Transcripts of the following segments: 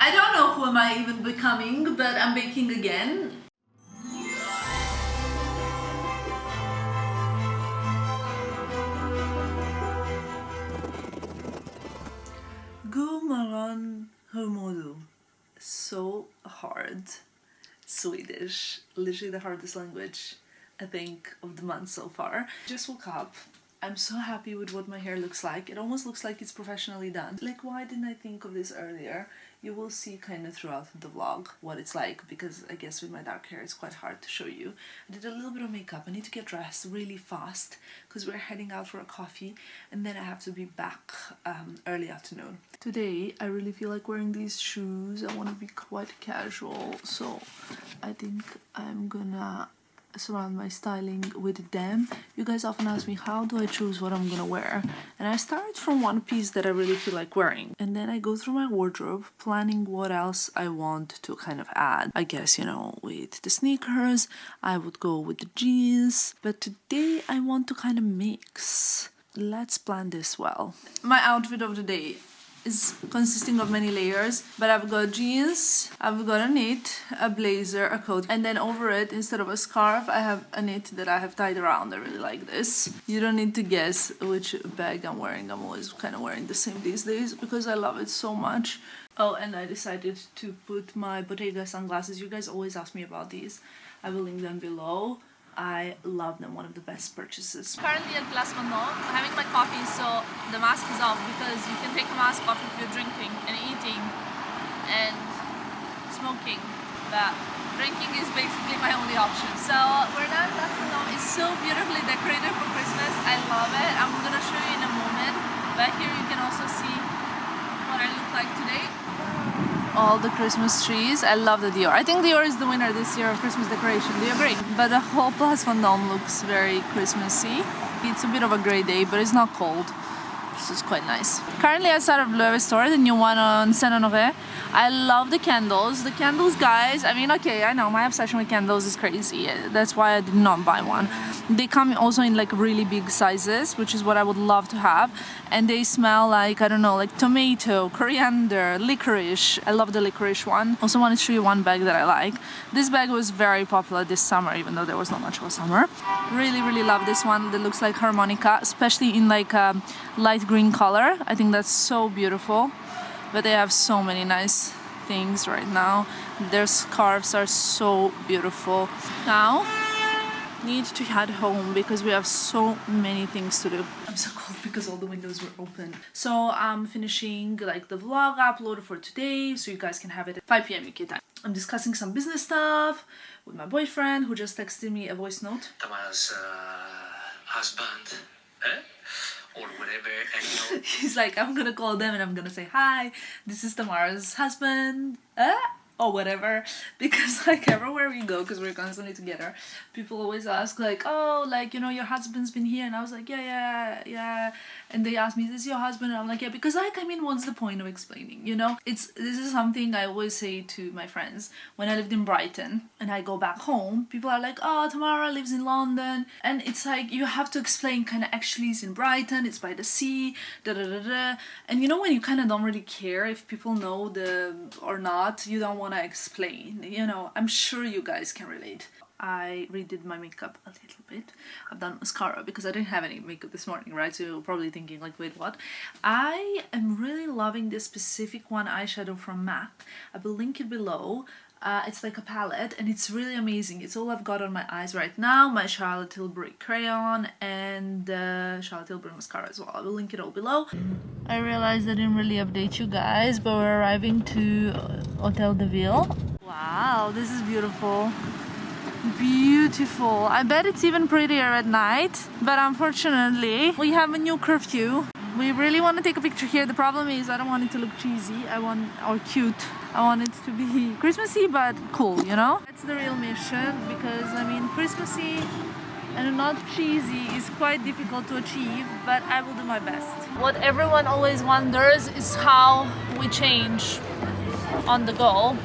I don't know who am I even becoming, but I'm baking again. God morgon, hur mår du? So hard. Swedish, literally the hardest language I think of the month so far. Just woke up. I'm so happy with what my hair looks like. It almost looks like it's professionally done. Like, why didn't I think of this earlier? You will see kind of throughout the vlog what it's like, because I guess with my dark hair it's quite hard to show you. I did a little bit of makeup. I need to get dressed really fast because we're heading out for a coffee and then I have to be back early afternoon. Today I really feel like wearing these shoes. I want to be quite casual, so I think I'm gonna surround my styling with them. You guys often ask me, how do I choose what I'm gonna wear? And I start from one piece that I really feel like wearing, and then I go through my wardrobe planning what else I want to kind of add. I guess, you know, with the sneakers I would go with the jeans, but today I want to kind of mix. Let's plan this well. My outfit of the day is consisting of many layers, but I've got jeans, I've got a knit, a blazer, a coat, and then over it, instead of a scarf, I have a knit that I have tied around. I really like this. You don't need to guess which bag I'm wearing. I'm always kind of wearing the same these days because I love it so much. Oh, and I decided to put my Bottega sunglasses. You guys always ask me about these. I will link them below. I love them, one of the best purchases. Currently at Place Vendôme, having my coffee, so the mask is off because you can take a mask off if you're drinking and eating and smoking, but drinking is basically my only option. So we're now at Place Vendôme. It's so beautifully decorated for Christmas. I love it. I'm gonna show you in a moment, but here you can also see what I look like today. All the Christmas trees. I love the Dior. I think Dior is the winner this year of Christmas decoration. Do you agree? But the whole Place Vendôme looks very Christmassy. It's a bit of a grey day, but it's not cold. This is quite nice. Currently outside of Loewe store, the new one on Saint-Honoré. I love the candles. The candles, guys, I mean, okay, I know my obsession with candles is crazy. That's why I did not buy one. They come also in like really big sizes, which is what I would love to have. And they smell like, I don't know, like tomato, coriander, licorice. I love the licorice one. Also want to show you one bag that I like. This bag was very popular this summer, even though there was not much of a summer. Really, really love this one that looks like harmonica, especially in like a light green color. I think that's so beautiful. But they have so many nice things right now. Their scarves are so beautiful. Now, need to head home because we have so many things to do. I'm so cold because all the windows were open. So I'm finishing like the vlog upload for today so you guys can have it at 5 p.m. UK time. I'm discussing some business stuff with my boyfriend who just texted me a voice note. Tamara's husband, or whatever, and you know. He's like, I'm gonna call them and I'm gonna say, hi, this is Tamara's husband, or whatever, because like everywhere we go, because we're constantly together, people always ask like, oh, like, you know, your husband's been here, and I was like, yeah, and they ask me, is this your husband? And I'm like, yeah, because like, I mean, what's the point of explaining, you know? This is something I always say to my friends. When I lived in Brighton and I go back home, people are like, oh, Tamara lives in London, and it's like, you have to explain kind of, actually it's in Brighton, it's by the sea, and you know, when you kind of don't really care if people know or not, you don't want to explain, you know. I'm sure you guys can relate. I redid my makeup a little bit. I've done mascara because I didn't have any makeup this morning, right? So you're probably thinking like, wait, what? I am really loving this specific one eyeshadow from MAC. I will link it below. It's like a palette and it's really amazing. It's all I've got on my eyes right now. My Charlotte Tilbury crayon and Charlotte Tilbury mascara as well. I will link it all below. I realized I didn't really update you guys, but we're arriving to Hotel de Ville. Wow, this is beautiful. Beautiful. I bet it's even prettier at night, but unfortunately we have a new curfew. We really want to take a picture here. The problem is I don't want it to look cheesy or cute. I want it to be Christmassy but cool, you know? That's the real mission, because I mean, Christmassy and not cheesy is quite difficult to achieve, but I will do my best. What everyone always wonders is how we change on the go,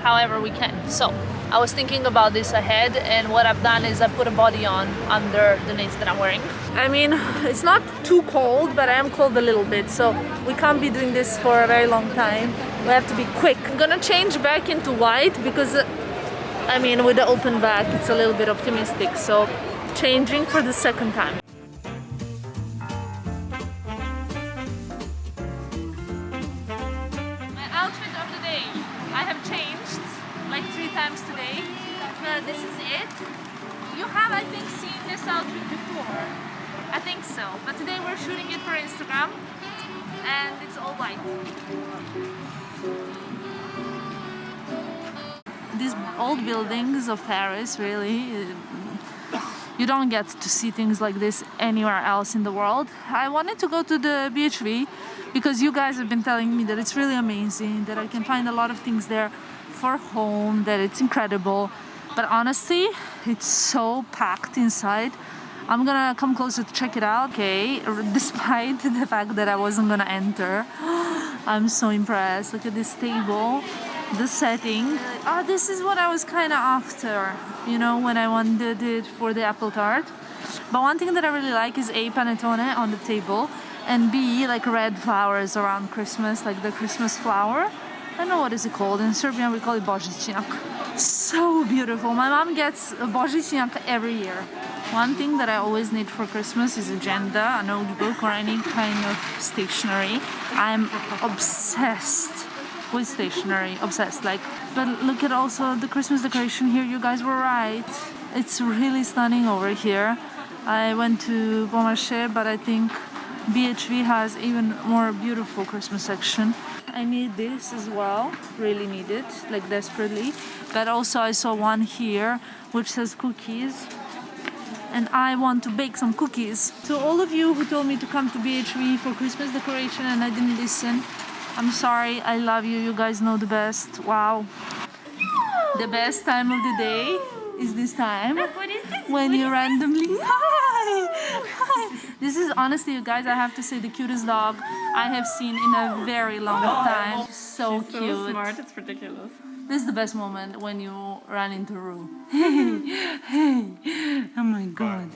however we can. So I was thinking about this ahead, and what I've done is I put a body on under the knits that I'm wearing. I mean, it's not too cold, but I am cold a little bit, so we can't be doing this for a very long time. We have to be quick. I'm gonna change back into white because I mean, with the open back, it's a little bit optimistic. So, changing for the second time. My outfit of the day. I have changed like 3 times today. But this is it. You have, I think, seen this outfit before. I think so. But today we're shooting it for Instagram. And it's all white. These old buildings of Paris, really, you don't get to see things like this anywhere else in the world. I wanted to go to the BHV because you guys have been telling me that it's really amazing, that I can find a lot of things there for home, that it's incredible. But honestly, it's so packed inside. I'm gonna come closer to check it out. Okay, despite the fact that I wasn't gonna enter, I'm so impressed. Look at this table. The setting. Oh, this is what I was kind of after, you know, when I wanted it for the apple tart. But one thing that I really like is A, panettone on the table, and B, like red flowers around Christmas, like the Christmas flower. I don't know what is it called. In Serbian we call it božićnjak. So beautiful. My mom gets a božićnjak every year. One thing that I always need for Christmas is agenda, a notebook, or any kind of stationery. I'm obsessed with stationery, obsessed. Like, but look at also the Christmas decoration here. You guys were right. It's really stunning over here. I went to Bon Marché, but I think BHV has even more beautiful Christmas section. I need this as well, really need it, like desperately. But also I saw one here which says cookies, and I want to bake some cookies. So all of you who told me to come to BHV for Christmas decoration and I didn't listen, I'm sorry, I love you, you guys know the best. Wow. The best time of the day is this time. What is this? When you randomly... Hi! Hi! This is honestly, you guys, I have to say, the cutest dog I have seen in a very long time. So She's cute. so smart, it's ridiculous. This is the best moment when you run into Rue. Hey! Hey! Oh my god.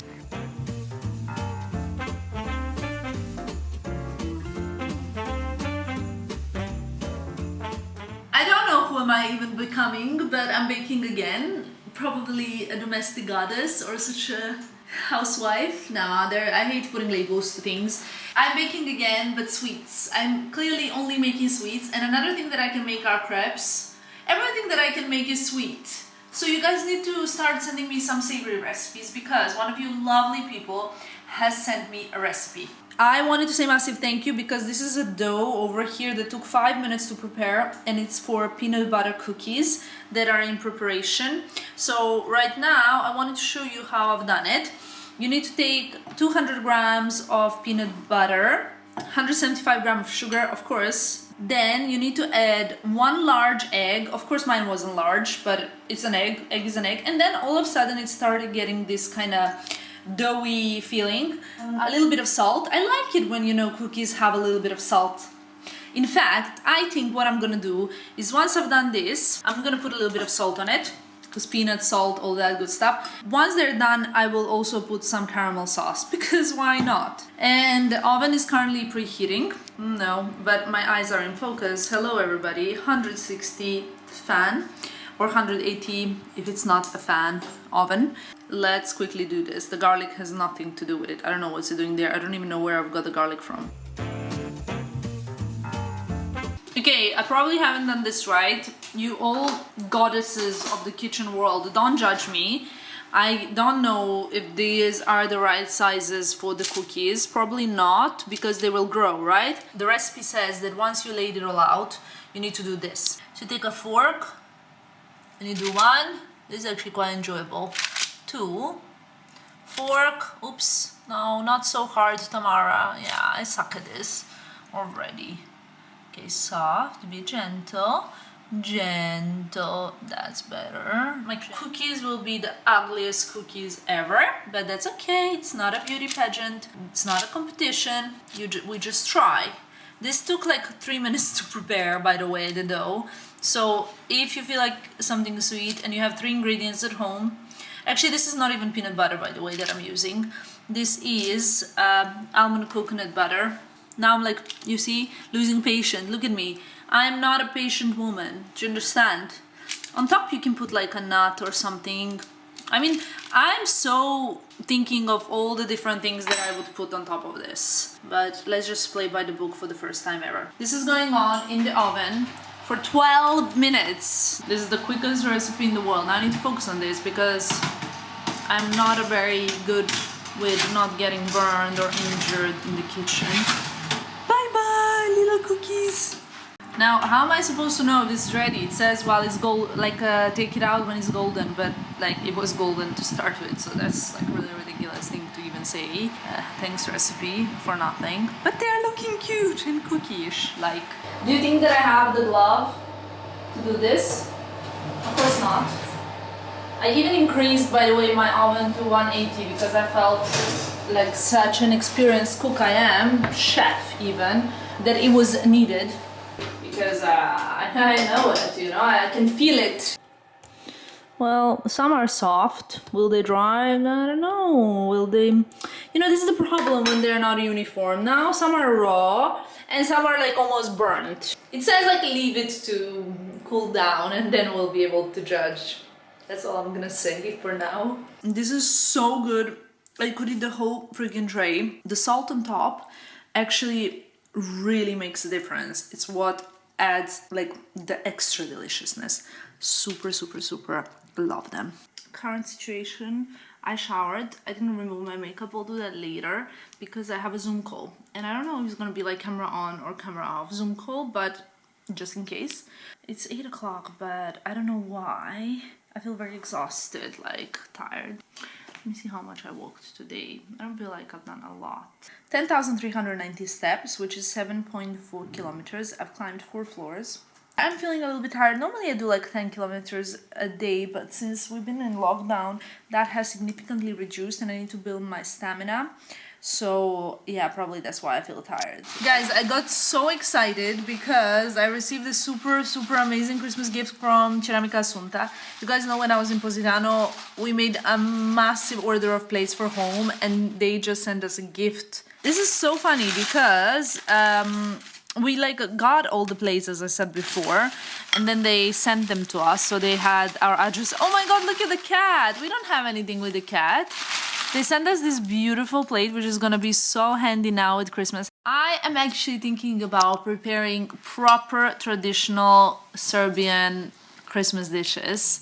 I don't know who am I even becoming, but I'm baking again. Probably a domestic goddess or such a housewife. Nah, I hate putting labels to things. I'm baking again, but sweets. I'm clearly only making sweets. And another thing that I can make are crepes. Everything that I can make is sweet. So you guys need to start sending me some savory recipes because one of you lovely people has sent me a recipe. I wanted to say massive thank you because this is a dough over here that took 5 minutes to prepare, and it's for peanut butter cookies that are in preparation. So right now I wanted to show you how I've done it. You need to take 200 grams of peanut butter, 175 grams of sugar, of course. Then you need to add 1 large egg. Of course mine wasn't large, but it's an egg. Egg is an egg. And then all of a sudden it started getting this kind of doughy feeling. A little bit of salt. I like it when, you know, cookies have a little bit of salt. In fact, I think what I'm gonna do is once I've done this, I'm gonna put a little bit of salt on it, because peanut, salt, all that good stuff. Once they're done, I will also put some caramel sauce, because why not? And the oven is currently preheating. No, but my eyes are in focus. Hello everybody, 160 fan, or 180 if it's not a fan oven. Let's quickly do this. The garlic has nothing to do with it. I don't know what's it doing there. I don't even know where I've got the garlic from. Okay, I probably haven't done this right. You all goddesses of the kitchen world, don't judge me. I don't know if these are the right sizes for the cookies. Probably not, because they will grow, right? The recipe says that once you laid it all out, you need to do this. So you take a fork, and you do 1. This is actually quite enjoyable. 2. Fork. Oops. No, not so hard, Tamara. Yeah, I suck at this already. Okay, soft, be gentle. Gentle, that's better. My cookies will be the ugliest cookies ever, but that's okay. It's not a beauty pageant. It's not a competition. We just try. This took like 3 minutes to prepare, by the way, the dough. So if you feel like something sweet and you have 3 ingredients at home, actually this is not even peanut butter, by the way, that I'm using. This is almond coconut butter. Now I'm like, you see, losing patience. Look at me. I'm not a patient woman. Do you understand? On top you can put like a nut or something. I mean, I'm so thinking of all the different things that I would put on top of this. But let's just play by the book for the first time ever. This is going on in the oven for 12 minutes. This is the quickest recipe in the world. Now I need to focus on this because I'm not a very good with not getting burned or injured in the kitchen. Bye bye, little cookies. Now, how am I supposed to know if this is ready? It says while it's gold, like take it out when it's golden, but like it was golden to start with, so that's like really ridiculous thing to even say. Thanks recipe for nothing. But they're looking cute and cookie-ish. Like, do you think that I have the glove to do this? Of course not. I even increased, by the way, my oven to 180 because I felt like such an experienced cook I am, chef even, that it was needed. Because I know it, you know, I can feel it. Well, some are soft. Will they dry? I don't know. Will they... You know, this is the problem when they're not uniform. Now some are raw and some are like almost burnt. It says like leave it to cool down and then we'll be able to judge. That's all I'm gonna say for now. This is so good. I could eat the whole freaking tray. The salt on top actually really makes a difference. It's what adds like the extra deliciousness. Super, super, super love them. Current situation, I showered. I didn't remove my makeup. I'll do that later because I have a Zoom call. And I don't know if it's gonna be like camera on or camera off Zoom call, but just in case. It's 8 o'clock, but I don't know why. I feel very exhausted, like tired. Let me see how much I walked today. I don't feel like I've done a lot. 10,390 steps, which is 7.4 kilometers. I've climbed 4 floors. I'm feeling a little bit tired. Normally I do like 10 kilometers a day, but since we've been in lockdown, that has significantly reduced and I need to build my stamina. So yeah, probably that's why I feel tired. Guys, I got so excited because I received a super, super amazing Christmas gift from Ceramica Assunta. You guys know when I was in Positano, we made a massive order of plates for home and they just sent us a gift. This is so funny because we like got all the plates as I said before and then they sent them to us. So they had our address. Oh my god, look at the cat. We don't have anything with the cat. They sent us this beautiful plate, which is gonna be so handy now with Christmas. I am actually thinking about preparing proper traditional Serbian Christmas dishes.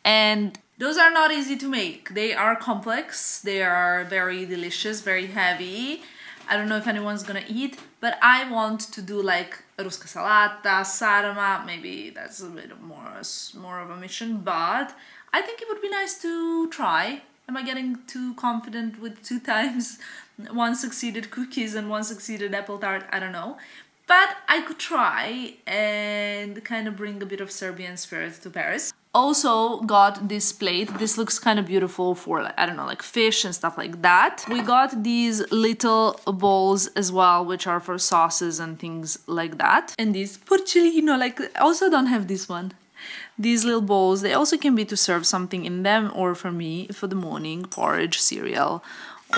And those are not easy to make. They are complex, they are very delicious, very heavy. I don't know if anyone's gonna eat, but I want to do like ruska salata, sarma, maybe that's a bit more of a mission, but I think it would be nice to try. Am I getting too confident with 2 times one succeeded cookies and one succeeded apple tart? I don't know. But I could try and kind of bring a bit of Serbian spirit to Paris. Also got this plate. This looks kind of beautiful for, like, I don't know, like fish and stuff like that. We got these little bowls as well, which are for sauces and things like that. And these porcellino, like, I also don't have this one. These little bowls, they also can be to serve something in them or for me, for the morning, porridge, cereal,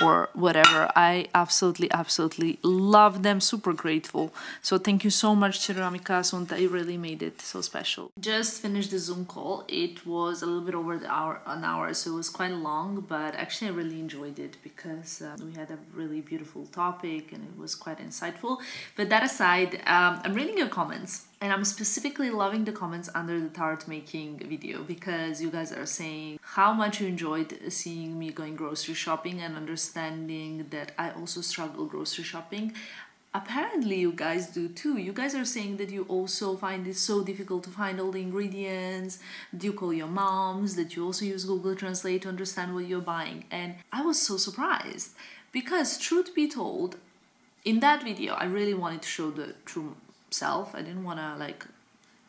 or whatever. I absolutely, absolutely love them. Super grateful. So thank you so much, Ceramica Assunta. You really made it so special. Just finished the Zoom call. It was a little bit over an hour, so it was quite long, but actually I really enjoyed it because we had a really beautiful topic and it was quite insightful. But that aside, I'm reading your comments. And I'm specifically loving the comments under the tart making video because you guys are saying how much you enjoyed seeing me going grocery shopping and understanding that I also struggle grocery shopping. Apparently you guys do too. You guys are saying that you also find it so difficult to find all the ingredients, that you call your moms, that you also use Google Translate to understand what you're buying. And I was so surprised because truth be told, in that video I really wanted to show the true self. I didn't want to like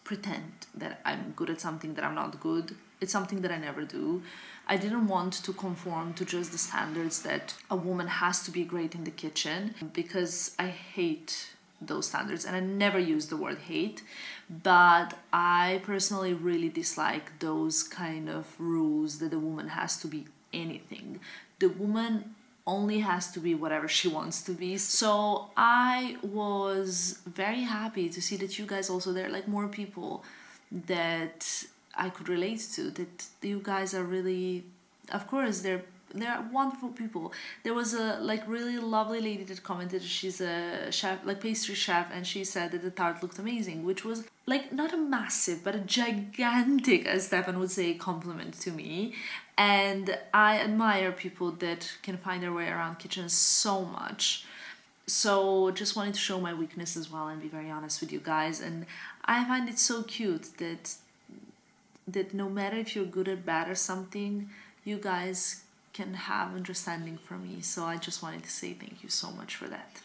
pretend that I'm good at something that I'm not good. It's something that I never do. I didn't want to conform to just the standards that a woman has to be great in the kitchen because I hate those standards and I never use the word hate, but I personally really dislike those kind of rules that a woman has to be anything. The woman only has to be whatever she wants to be. So I was very happy to see that you guys also, there are like more people that I could relate to, that you guys are really, of course, they're wonderful people. There was a like really lovely lady that commented, she's a chef, like pastry chef, and she said that the tart looked amazing, which was like not a massive but a gigantic, as Stefan would say, compliment to me. And I admire people that can find their way around kitchens so much. So just wanted to show my weakness as well and be very honest with you guys. And I find it so cute that no matter if you're good or bad or something, you guys can have understanding for me. So I just wanted to say thank you so much for that.